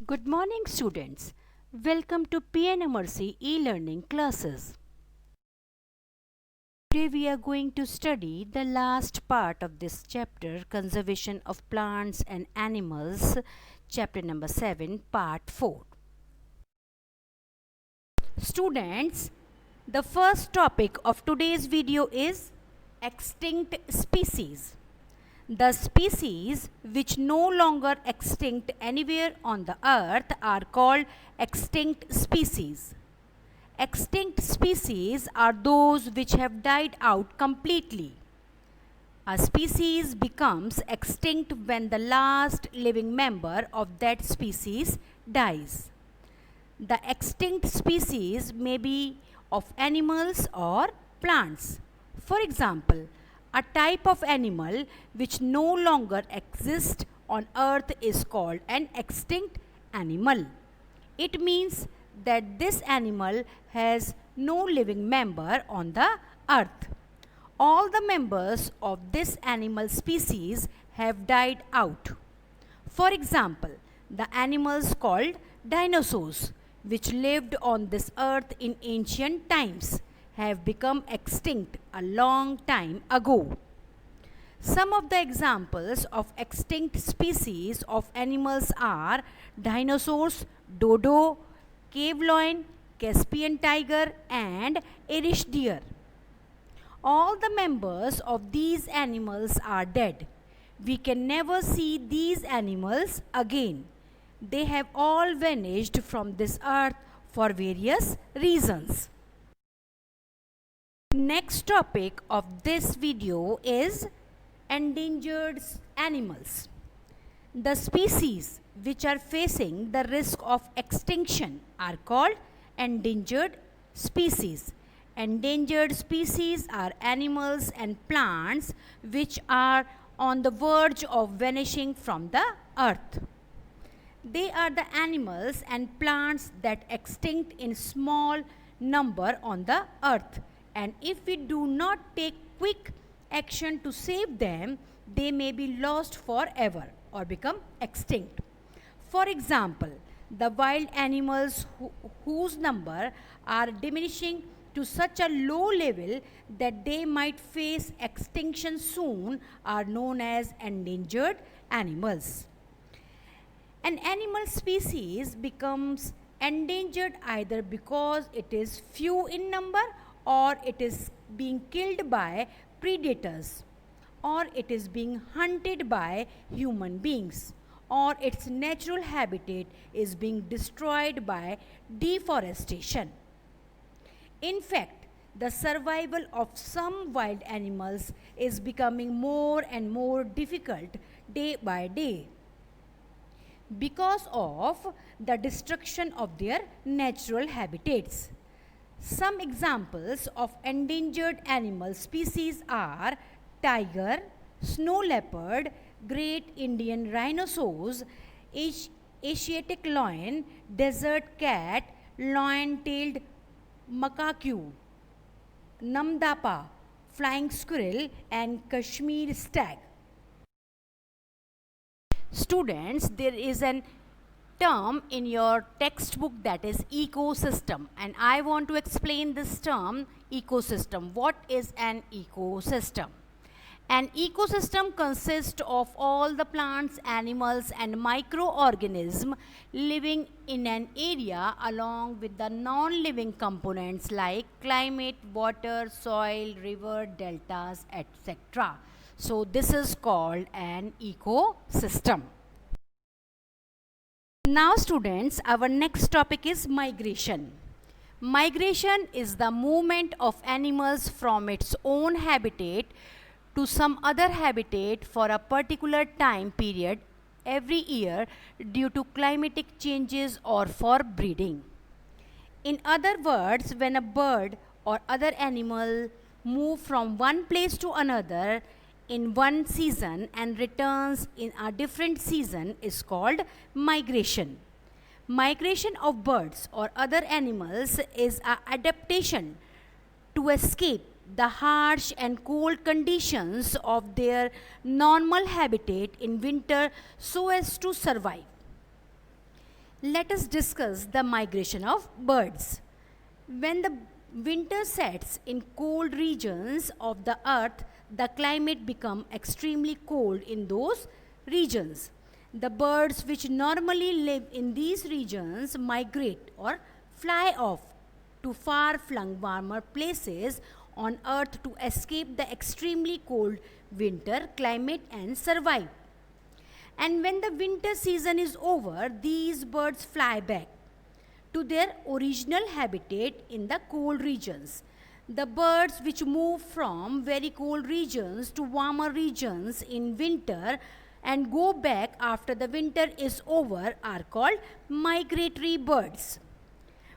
Good morning, students. Welcome to P.N.AMERSEY e-learning classes. Today we are going to study the last part of this chapter, Conservation of Plants and Animals, chapter number 7, part 4. Students, the first topic of today's video is extinct species. The species which no longer extinct anywhere on the earth are called extinct species. Extinct species are those which have died out completely. A species becomes extinct when the last living member of that species dies. The extinct species may be of animals or plants. For example, a type of animal which no longer exists on earth is called an extinct animal. It means that this animal has no living member on the earth. All the members of this animal species have died out. For example, the animals called dinosaurs, which lived on this earth in ancient times, have become extinct a long time ago. Some of the examples of extinct species of animals are dinosaurs, dodo, cave lion, Caspian tiger, and Irish deer. All the members of these animals are dead. We can never see these animals again. They have all vanished from this earth for various reasons. Next topic of this video is endangered animals. The species which are facing the risk of extinction are called endangered species. Endangered species are animals and plants which are on the verge of vanishing from the earth. They are the animals and plants that extinct in small number on the earth, and if we do not take quick action to save them, they may be lost forever or become extinct. For example, the wild animals whose number are diminishing to such a low level that they might face extinction soon are known as endangered animals. An animal species becomes endangered either because it is few in number, or it is being killed by predators, or it is being hunted by human beings, or its natural habitat is being destroyed by deforestation. In fact, the survival of some wild animals is becoming more and more difficult day by day because of the destruction of their natural habitats. Some examples of endangered animal species are tiger, snow leopard, great Indian rhinoceros, Asiatic lion, desert cat, lion-tailed macaque, namdapa, flying squirrel, and Kashmir stag. Students, there is an term in your textbook that is ecosystem, and I want to explain this term ecosystem. What is an ecosystem? An ecosystem consists of all the plants, animals, and microorganisms living in an area along with the non-living components like climate, water, soil, river, deltas, etc. So this is called an ecosystem. Now students, our next topic is migration. Migration is the movement of animals from its own habitat to some other habitat for a particular time period every year due to climatic changes or for breeding. In other words, when a bird or other animal move from one place to another in one season and returns in a different season is called migration. Migration of birds or other animals is an adaptation to escape the harsh and cold conditions of their normal habitat in winter so as to survive. Let us discuss the migration of birds. When the winter sets in cold regions of the earth, the climate becomes extremely cold in those regions. The birds which normally live in these regions migrate or fly off to far-flung warmer places on earth to escape the extremely cold winter climate and survive. And when the winter season is over, these birds fly back to their original habitat in the cold regions. The birds which move from very cold regions to warmer regions in winter and go back after the winter is over are called migratory birds.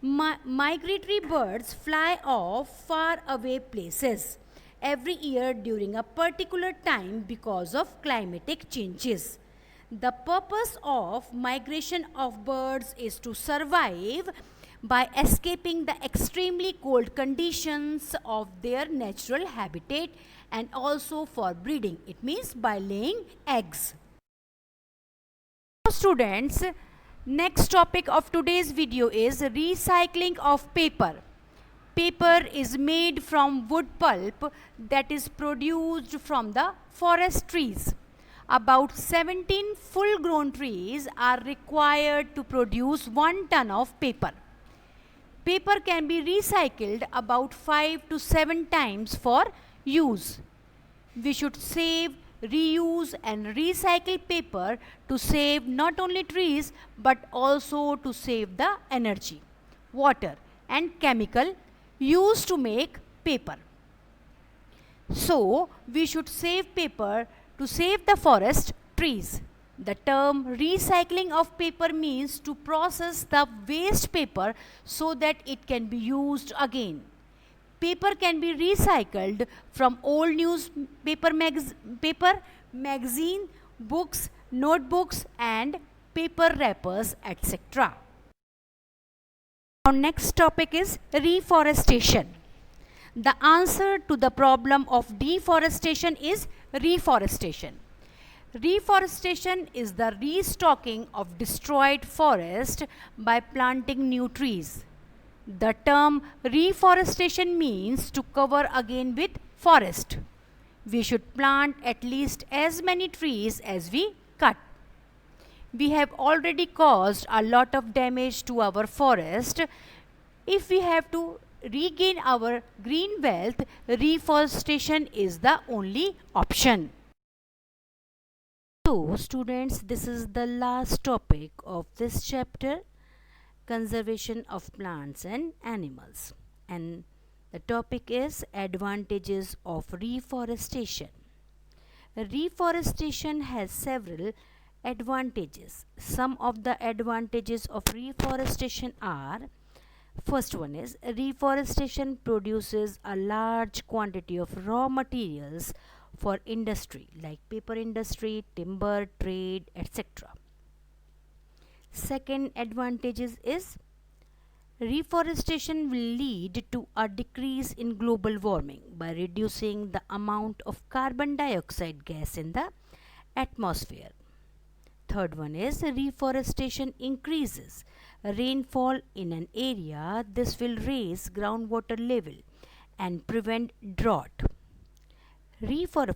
Migratory birds fly off far away places every year during a particular time because of climatic changes. The purpose of migration of birds is to survive by escaping the extremely cold conditions of their natural habitat and also for breeding. It means by laying eggs. Now students, next topic of today's video is recycling of paper. Paper is made from wood pulp that is produced from the forest trees. About 17 full-grown trees are required to produce 1 ton of paper. Paper can be recycled about 5 to 7 times for use. We should save, reuse and recycle paper to save not only trees but also to save the energy, water and chemical used to make paper. So, we should save paper to save the forest trees. The term recycling of paper means to process the waste paper so that it can be used again. Paper can be recycled from old newspaper, magazine, books, notebooks and paper wrappers, etc. Our next topic is reforestation. The answer to the problem of deforestation is reforestation. Reforestation is the restocking of destroyed forest by planting new trees. The term reforestation means to cover again with forest. We should plant at least as many trees as we cut. We have already caused a lot of damage to our forest. If we have to regain our green wealth, reforestation is the only option. So students, this is the last topic of this chapter, conservation of plants and animals, and the topic is advantages of reforestation. Reforestation has several advantages. Some of the advantages of reforestation are: first one is reforestation produces a large quantity of raw materials for industry like paper industry, timber, trade, etc. Second advantages is reforestation will lead to a decrease in global warming by reducing the amount of carbon dioxide gas in the atmosphere. Third one is reforestation increases rainfall in an area. This will raise groundwater level and prevent drought.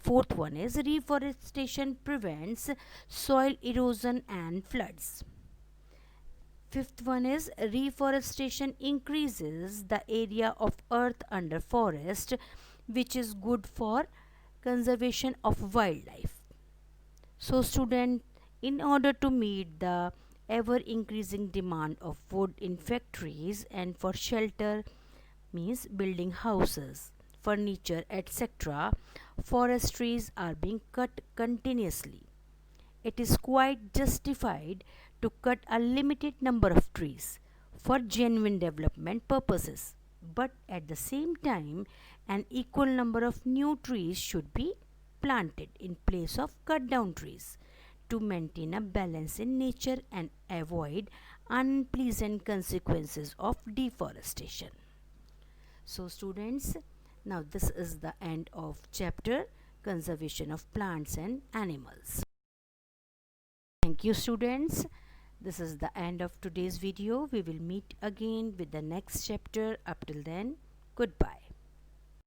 Fourth one is reforestation prevents soil erosion and floods. Fifth one is reforestation increases the area of earth under forest, which is good for conservation of wildlife. So student, in order to meet the ever increasing demand of wood in factories and for shelter, means building houses, furniture, etc., forest trees are being cut continuously. It is quite justified to cut a limited number of trees for genuine development purposes, but at the same time an equal number of new trees should be planted in place of cut down trees to maintain a balance in nature and avoid unpleasant consequences of deforestation. So students, now this is the end of chapter conservation of plants and animals. Thank you students. This is the end of today's video. We will meet again with the next chapter. Up till then, goodbye.